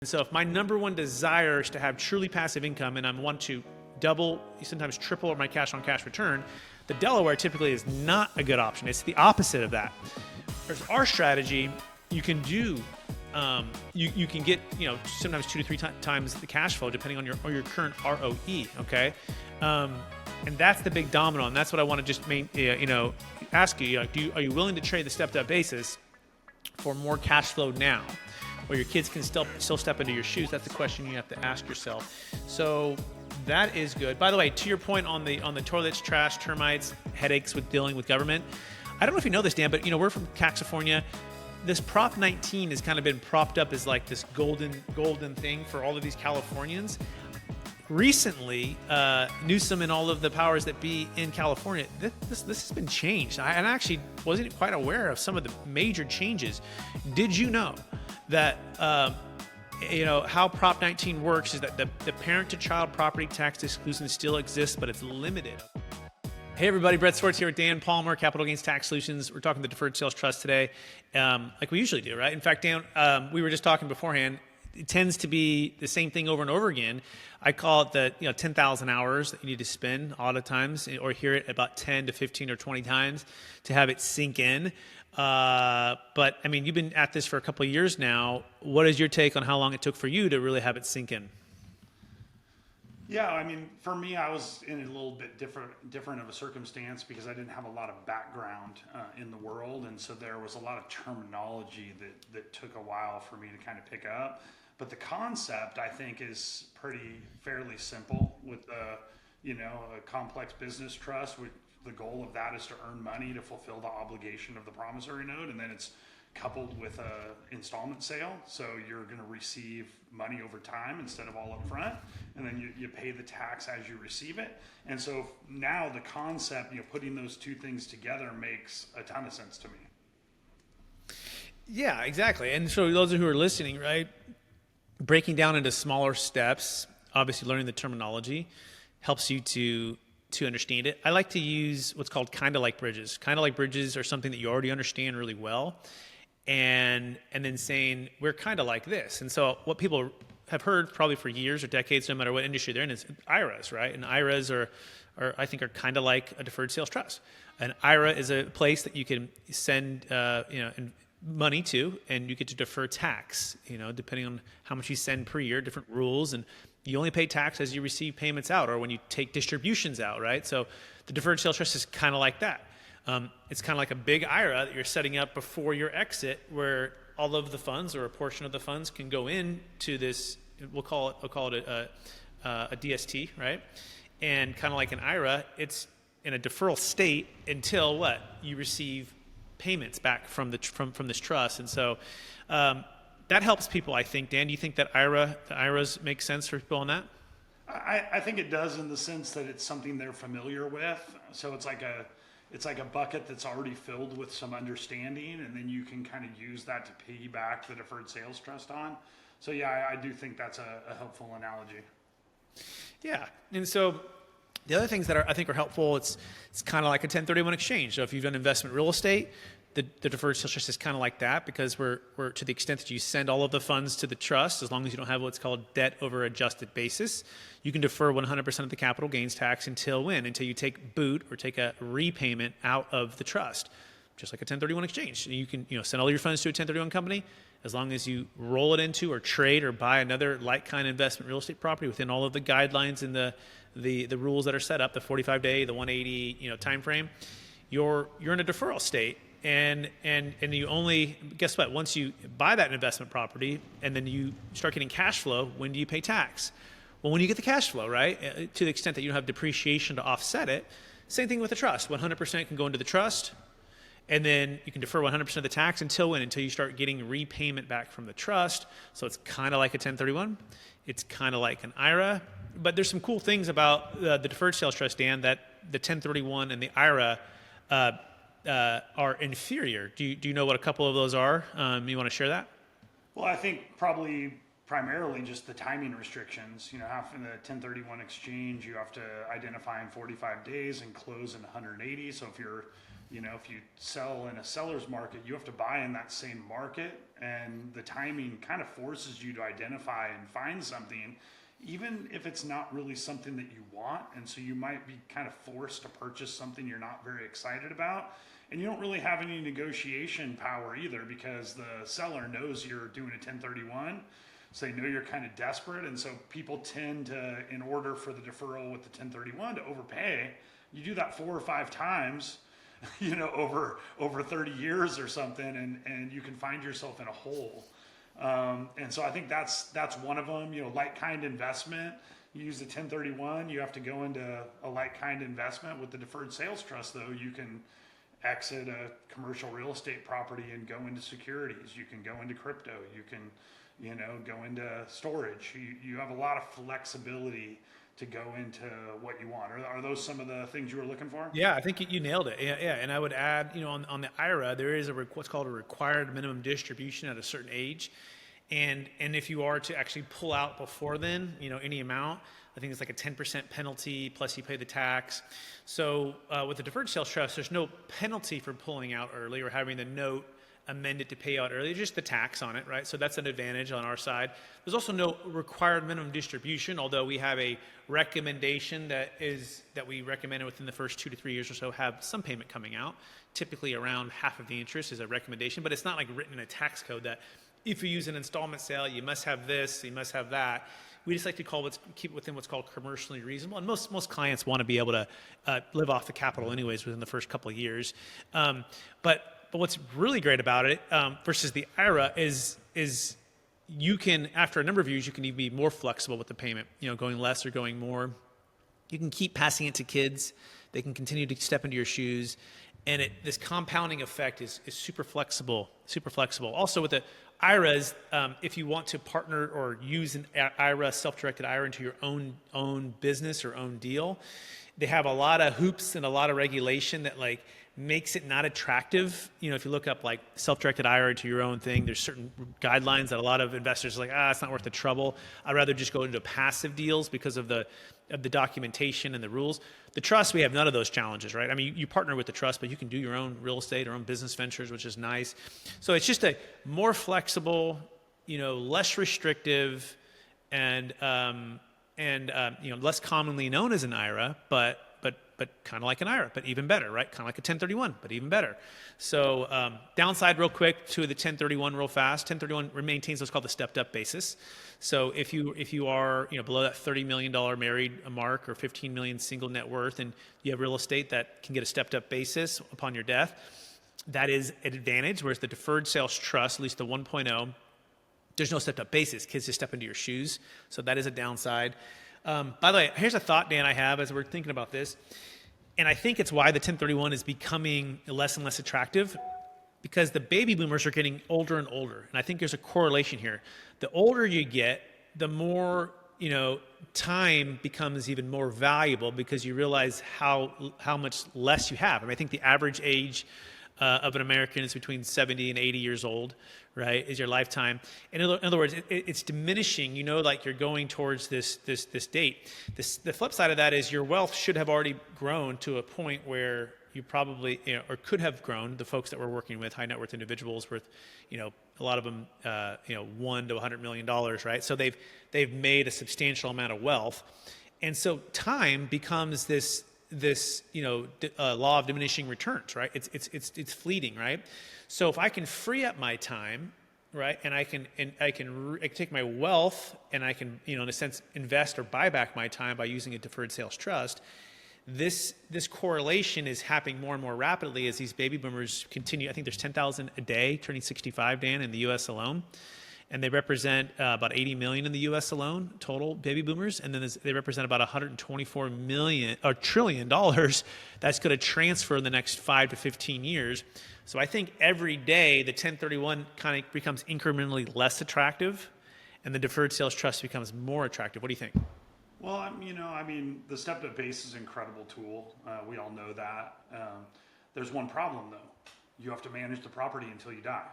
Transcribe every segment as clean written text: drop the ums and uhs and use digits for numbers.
And so if my number one desire is to have truly passive income and I want to double, sometimes triple my cash on cash return, the Delaware typically is not a good option. It's the opposite of that. There's our strategy, you can do, you can get, sometimes 2 to 3 times the cash flow depending on your current ROE, okay? And that's the big domino, and that's what I want to just ask you. Are you willing to trade the stepped up basis for more cash flow now, where your kids can still step into your shoes? That's the question you have to ask yourself. So that is good. By the way, to your point on the toilets, trash, termites, headaches with dealing with government, I don't know if you know this, Dan, but we're from California. This Prop 19 has kind of been propped up as like this golden thing for all of these Californians. Recently, Newsom and all of the powers that be in California, this has been changed. I actually wasn't quite aware of some of the major changes. Did you know that how Prop 19 works is that the parent-to-child property tax exclusion still exists, but it's limited. Hey everybody, Brett Swarts here with Dan Palmer, Capital Gains Tax Solutions. We're talking the Deferred Sales Trust today, like we usually do, right? In fact, Dan, we were just talking beforehand. It tends to be the same thing over and over again. I call it the 10,000 hours that you need to spend a lot of times, or hear it about 10 to 15 or 20 times to have it sink in. But I mean, you've been at this for a couple of years now. What is your take on how long it took for you to really have it sink in? Yeah, I mean, for me, I was in a little bit different of a circumstance because I didn't have a lot of background in the world, and so there was a lot of terminology that took a while for me to kind of pick up. But the concept, I think, is fairly simple with a complex business trust. The goal of that is to earn money to fulfill the obligation of the promissory note, and then it's coupled with a installment sale. So you're going to receive money over time instead of all up front, and then you pay the tax as you receive it. And so now the concept, putting those two things together makes a ton of sense to me. Yeah, exactly. And so those who are listening, right, breaking down into smaller steps, obviously learning the terminology helps you to understand it. I like to use what's called kind of like bridges. Kind of like bridges are something that you already understand really well, and then saying we're kind of like this. And so what people have heard probably for years or decades, no matter what industry they're in, is IRAs, right? And IRAs are I think kind of like a deferred sales trust. An IRA is a place that you can send money to, and you get to defer tax, depending on how much you send per year, different rules, and you only pay tax as you receive payments out or when you take distributions out, right? So the deferred sales trust is kind of like that. It's kind of like a big IRA that you're setting up before your exit, where all of the funds or a portion of the funds can go into this, we'll call it a DST, right? And kind of like an IRA, it's in a deferral state until what? You receive payments back from this trust. And so that helps people, I think. Dan, do you think that the IRAs make sense for people on that? I think it does, in the sense that it's something they're familiar with. So it's like a bucket that's already filled with some understanding, and then you can kind of use that to piggyback the deferred sales trust on. So yeah, I do think that's a helpful analogy. Yeah, and so the other things that I think are helpful, it's kind of like a 1031 exchange. So if you've done investment real estate, the deferred sales trust is kind of like that, because we're to the extent that you send all of the funds to the trust, as long as you don't have what's called debt over adjusted basis, you can defer 100% of the capital gains tax until you take boot or take a repayment out of the trust, just like a 1031 exchange. You can send all your funds to a 1031 company, as long as you roll it into or trade or buy another like kind investment real estate property within all of the guidelines and the rules that are set up, the 45-day, the 180 time frame, you're in a deferral state. And you only, guess what, once you buy that investment property and then you start getting cash flow, when do you pay tax? Well, when you get the cash flow, right? To the extent that you don't have depreciation to offset it. Same thing with the trust. 100% can go into the trust, and then you can defer 100% of the tax until you start getting repayment back from the trust. So it's kind of like a 1031. It's kind of like an IRA. But there's some cool things about the deferred sales trust, Dan, that the 1031 and the IRA are inferior. Do you know what a couple of those are? You want to share that? Well, I think primarily just the timing restrictions. In the 1031 exchange, you have to identify in 45 days and close in 180. So if you sell in a seller's market, you have to buy in that same market and the timing kind of forces you to identify and find something, even if it's not really something that you want. And so you might be kind of forced to purchase something you're not very excited about. And you don't really have any negotiation power either, because the seller knows you're doing a 1031. So they know you're kind of desperate. And so people tend to, in order for the deferral with the 1031, to overpay. You do that 4 or 5 times, over 30 years or something, and you can find yourself in a hole. And so I think that's one of them. Like kind investment. You use the 1031, you have to go into a like kind investment. With the Deferred Sales Trust, though, you can exit a commercial real estate property and go into securities. You can go into crypto. You can, go into storage. You have a lot of flexibility to go into what you want. Are those some of the things you were looking for? Yeah, I think you nailed it. Yeah. And I would add, on the IRA, there is what's called a required minimum distribution at a certain age. And if you are to actually pull out before then, any amount, I think it's like a 10% penalty, plus you pay the tax. So with the Deferred Sales Trust, there's no penalty for pulling out early or having the note amended to pay out early, just the tax on it, right? So that's an advantage on our side. There's also no required minimum distribution, although we have a recommendation that we recommend within the first 2 to 3 years or so have some payment coming out. Typically around half of the interest is a recommendation, but it's not like written in a tax code that if you use an installment sale, you must have this, you must have that. We just like to keep it within what's called commercially reasonable. And most clients want to be able to live off the capital anyways within the first couple of years. But what's really great about it versus the IRA is you can, after a number of years, you can even be more flexible with the payment, going less or going more. You can keep passing it to kids. They can continue to step into your shoes. And this compounding effect is super flexible, super flexible. Also with the IRAs, if you want to partner or use an IRA, self-directed IRA into your own business or own deal, they have a lot of hoops and a lot of regulation that makes it not attractive. If you look up self-directed IRA into your own thing, there's certain guidelines that a lot of investors are it's not worth the trouble. I'd rather just go into passive deals because of the documentation and the rules. The trust, we have none of those challenges, right? I mean, you partner with the trust, but you can do your own real estate or own business ventures, which is nice. So it's just a more flexible, less restrictive, and less commonly known as an IRA, but kind of like an IRA, but even better, right? Kind of like a 1031, but even better. So downside real quick to the 1031 real fast. 1031 maintains what's called the stepped up basis. So if you are below that $30 million married mark or $15 million single net worth, and you have real estate that can get a stepped up basis upon your death, that is an advantage. Whereas the Deferred Sales Trust, at least the 1.0, there's no stepped up basis. Kids just step into your shoes. So that is a downside. By the way, here's a thought, Dan, I have as we're thinking about this. And I think it's why the 1031 is becoming less and less attractive, because the baby boomers are getting older and older. And I think there's a correlation here. The older you get, the more, time becomes even more valuable, because you realize how much less you have. I mean, I think the average age of an American is between 70 and 80 years old, right, is your lifetime. And in other words, it's diminishing, you're going towards this date. The flip side of that is your wealth should have already grown to a point where you probably, or could have grown. The folks that we're working with, high net worth individuals worth, a lot of them, $1 to $100 million, right? So they've made a substantial amount of wealth. And so time becomes this law of diminishing returns, right? It's fleeting, right? So if I can free up my time, right, and I can take my wealth and I can, in a sense, invest or buy back my time by using a deferred sales trust, this correlation is happening more and more rapidly as these baby boomers continue. I think there's 10,000 a day turning 65, Dan, in the U.S. alone. And they represent about 80 million in the U.S. alone, total baby boomers. And then they represent about $124 trillion that's going to transfer in the next 5 to 15 years. So I think every day the 1031 kind of becomes incrementally less attractive, and the deferred sales trust becomes more attractive. What do you think? Well, the stepped-up base is an incredible tool. We all know that. There's one problem, though. You have to manage the property until you die.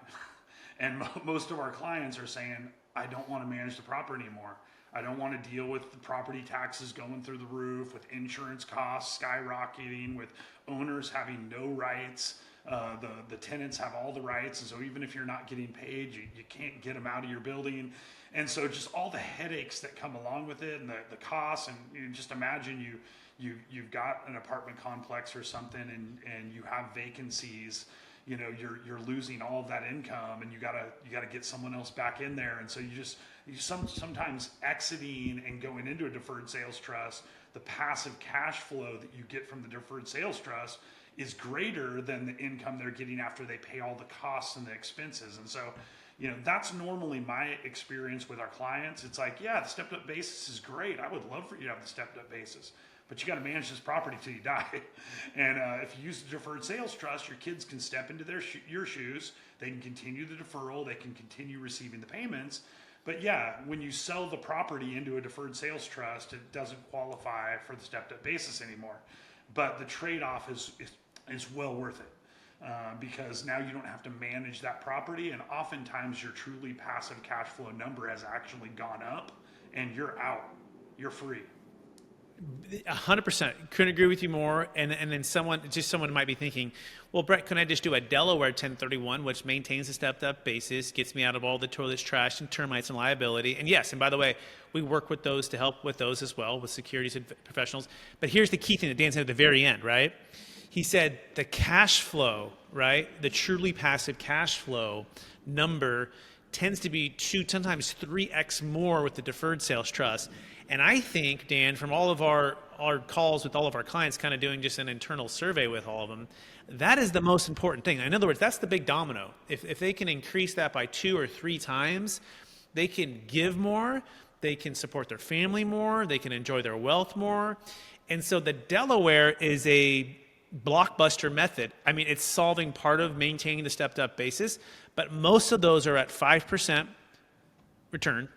And most of our clients are saying, I don't want to manage the property anymore. I don't want to deal with the property taxes going through the roof, with insurance costs skyrocketing, with owners having no rights. The tenants have all the rights, and so even if you're not getting paid, you can't get them out of your building. And so just all the headaches that come along with it, and the costs, and you just imagine you've got an apartment complex or something, and you have vacancies. You're losing all of that income, and you gotta get someone else back in there. And so sometimes exiting and going into a deferred sales trust, the passive cash flow that you get from the deferred sales trust is greater than the income they're getting after they pay all the costs and the expenses. And so, that's normally my experience with our clients. It's like, yeah, the stepped up basis is great. I would love for you to have the stepped up basis, but you got to manage this property till you die. And if you use the deferred sales trust, your kids can step into your shoes. They can continue the deferral. They can continue receiving the payments. But yeah, when you sell the property into a deferred sales trust, it doesn't qualify for the stepped up basis anymore. But the trade-off is well worth it. Because now you don't have to manage that property, and oftentimes your truly passive cash flow number has actually gone up, and you're out. You're free. 100%. Couldn't agree with you more. And then someone might be thinking, well, Brett, can I just do a Delaware 1031, which maintains a stepped up basis, gets me out of all the toilets, trash, and termites and liability? And yes, and by the way, we work with those to help with those as well, with securities professionals. But here's the key thing that Dan said at the very end, right? He said the cash flow, right? The truly passive cash flow number tends to be 2, sometimes 3x more with the deferred sales trust. And I think, Dan, from all of our calls with all of our clients, kind of doing just an internal survey with all of them, that is the most important thing. In other words, that's the big domino. If they can increase that by 2 or 3 times, they can give more, they can support their family more, they can enjoy their wealth more. And so the Delaware is a blockbuster method. I mean, it's solving part of maintaining the stepped up basis, but most of those are at 5% return,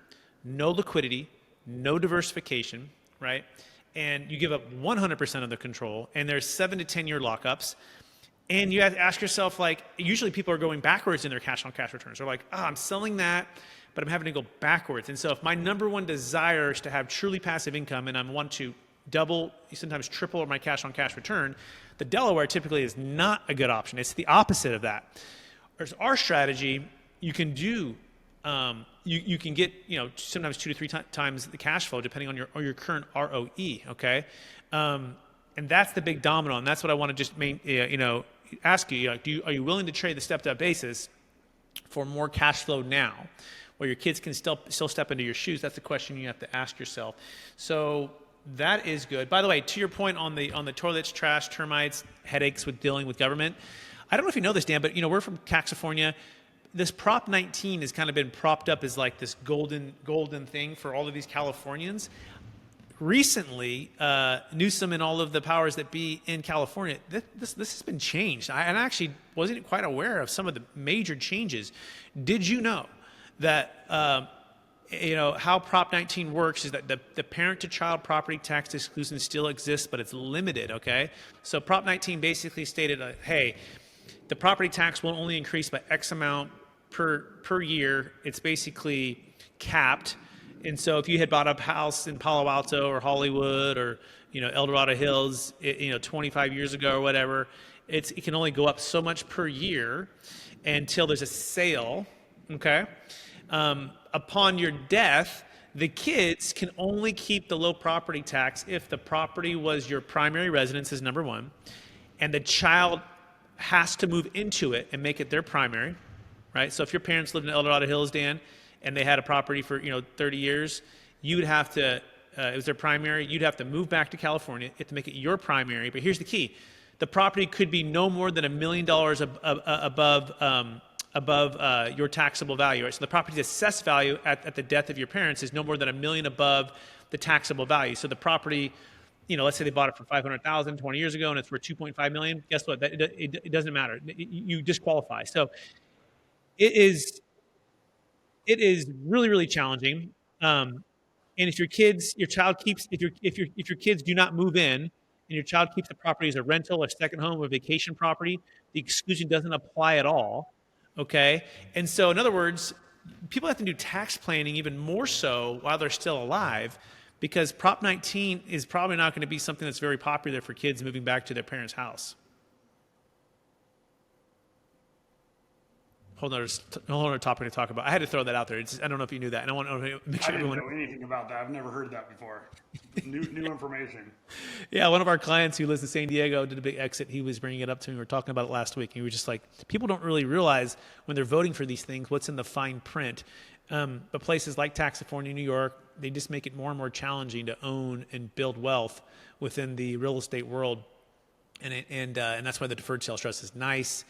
no liquidity, no diversification, right? And you give up 100% of the control, and there's 7 to 10 year lockups. And you have to ask yourself, like, usually people are going backwards in their cash on cash returns. They're like, I'm selling that, but I'm having to go backwards. And so if my number one desire is to have truly passive income, and I want to double, sometimes triple my cash on cash return, the Delaware typically is not a good option. It's the opposite of that. Whereas our strategy, you can do, you can get, sometimes 2 to 3 times the cash flow depending on your current ROE. Okay, and that's the big domino, and that's what I want to just ask you. Are you willing to trade the stepped up basis for more cash flow now, where your kids can still step into your shoes? That's the question you have to ask yourself. So that is good. By the way, to your point on the toilets, trash, termites, headaches with dealing with government, I don't know if you know this, Dan, but we're from California. This Prop 19 has kind of been propped up as like this golden thing for all of these Californians. Recently, Newsom and all of the powers that be in California, this has been changed. I actually wasn't quite aware of some of the major changes. Did you know that how Prop 19 works is that the parent-to-child property tax exclusion still exists, but it's limited, okay? So Prop 19 basically stated, hey, the property tax will only increase by X amount per year. It's basically capped. And so if you had bought a house in Palo Alto or Hollywood or El Dorado Hills 25 years ago or whatever, it can only go up so much per year until there's a sale, okay? Upon your death, the kids can only keep the low property tax if the property was your primary residence, is number one, and the child has to move into it and make it their primary, right? So if your parents lived in El Dorado Hills, Dan, and they had a property for 30 years, you would have to, it was their primary, you'd have to move back to California, you have to make it your primary. But here's the key. The property could be no more than $1 million above your taxable value, right? So the property's assessed value at the death of your parents is no more than $1 million above the taxable value. So the property, let's say they bought it for $500,000 20 years ago and it's worth $2.5 million. Guess what? It doesn't matter. You disqualify. So it is really, really challenging. And if your kids do not move in and your child keeps the property as a rental or second home or vacation property, the exclusion doesn't apply at all. Okay. And so in other words, people have to do tax planning even more so while they're still alive, because Prop 19 is probably not going to be something that's very popular for kids moving back to their parents' house. whole other topic to talk about. I had to throw that out there. I don't know if you knew that, and I want to make sure I didn't everyone. know anything about that. I've never heard that before. New information. Yeah, one of our clients who lives in San Diego did a big exit. He was bringing it up to me. We were talking about it last week. And we were just like, people don't really realize when they're voting for these things what's in the fine print. But places like California, New York, they just make it more and more challenging to own and build wealth within the real estate world. And that's why the deferred sales trust is nice.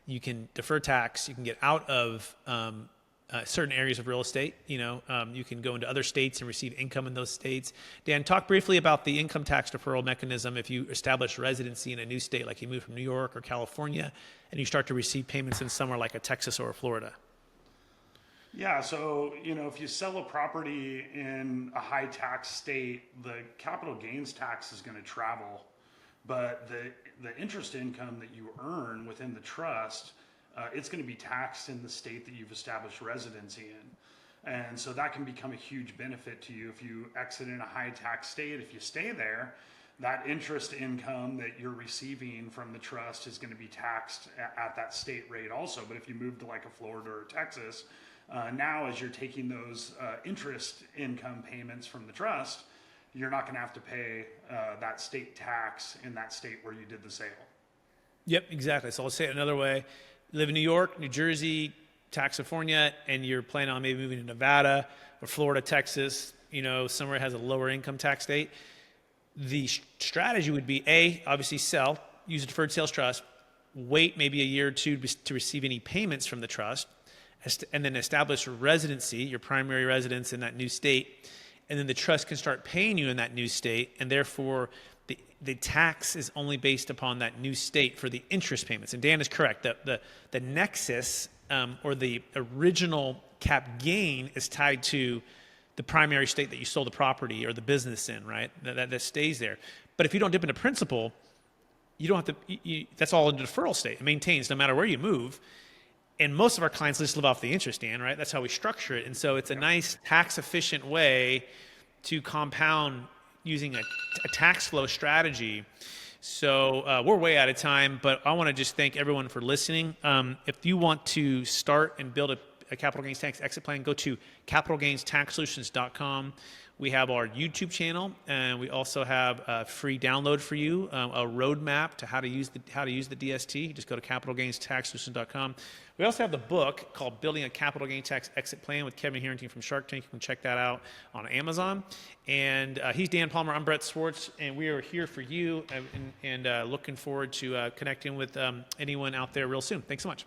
You can defer tax. You can get out of certain areas of real estate. You can go into other states and receive income in those states. Dan, talk briefly about the income tax deferral mechanism if you establish residency in a new state, like you move from New York or California, and you start to receive payments in somewhere like a Texas or a Florida. Yeah, so, if you sell a property in a high tax state, the capital gains tax is going to travel. But the interest income that you earn within the trust, it's going to be taxed in the state that you've established residency in. And so that can become a huge benefit to you if you exit in a high tax state. If you stay there, that interest income that you're receiving from the trust is going to be taxed at that state rate also. But if you move to like a Florida or Texas, now as you're taking those interest income payments from the trust, you're not going to have to pay that state tax in that state where you did the sale. Yep, exactly. So I'll say it another way. You live in New York, New Jersey, California, and you're planning on maybe moving to Nevada or Florida, Texas, somewhere that has a lower income tax state. The strategy would be, obviously sell, use a deferred sales trust, wait maybe a year or two to receive any payments from the trust, and then establish residency, your primary residence in that new state. And then the trust can start paying you in that new state, and therefore the tax is only based upon that new state for the interest payments. And Dan is correct. The nexus or the original cap gain is tied to the primary state that you sold the property or the business in, right? That stays there. But if you don't dip into principal, you don't have to. That's all in the deferral state. It maintains no matter where you move. And most of our clients just live off the interest, Dan, right? That's how we structure it. And so it's a nice tax-efficient way to compound using a tax flow strategy. So we're way out of time, but I want to just thank everyone for listening. If you want to start and build a capital gains tax exit plan, go to capitalgainstaxsolutions.com. We have our YouTube channel, and we also have a free download for you, a roadmap to how to use the DST. Just go to capitalgainstaxsolutions.com. We also have the book called Building a Capital Gains Tax Exit Plan with Kevin Harrington from Shark Tank. You can check that out on Amazon. And he's Dan Palmer. I'm Brett Swarts, and we are here for you and looking forward to connecting with anyone out there real soon. Thanks so much.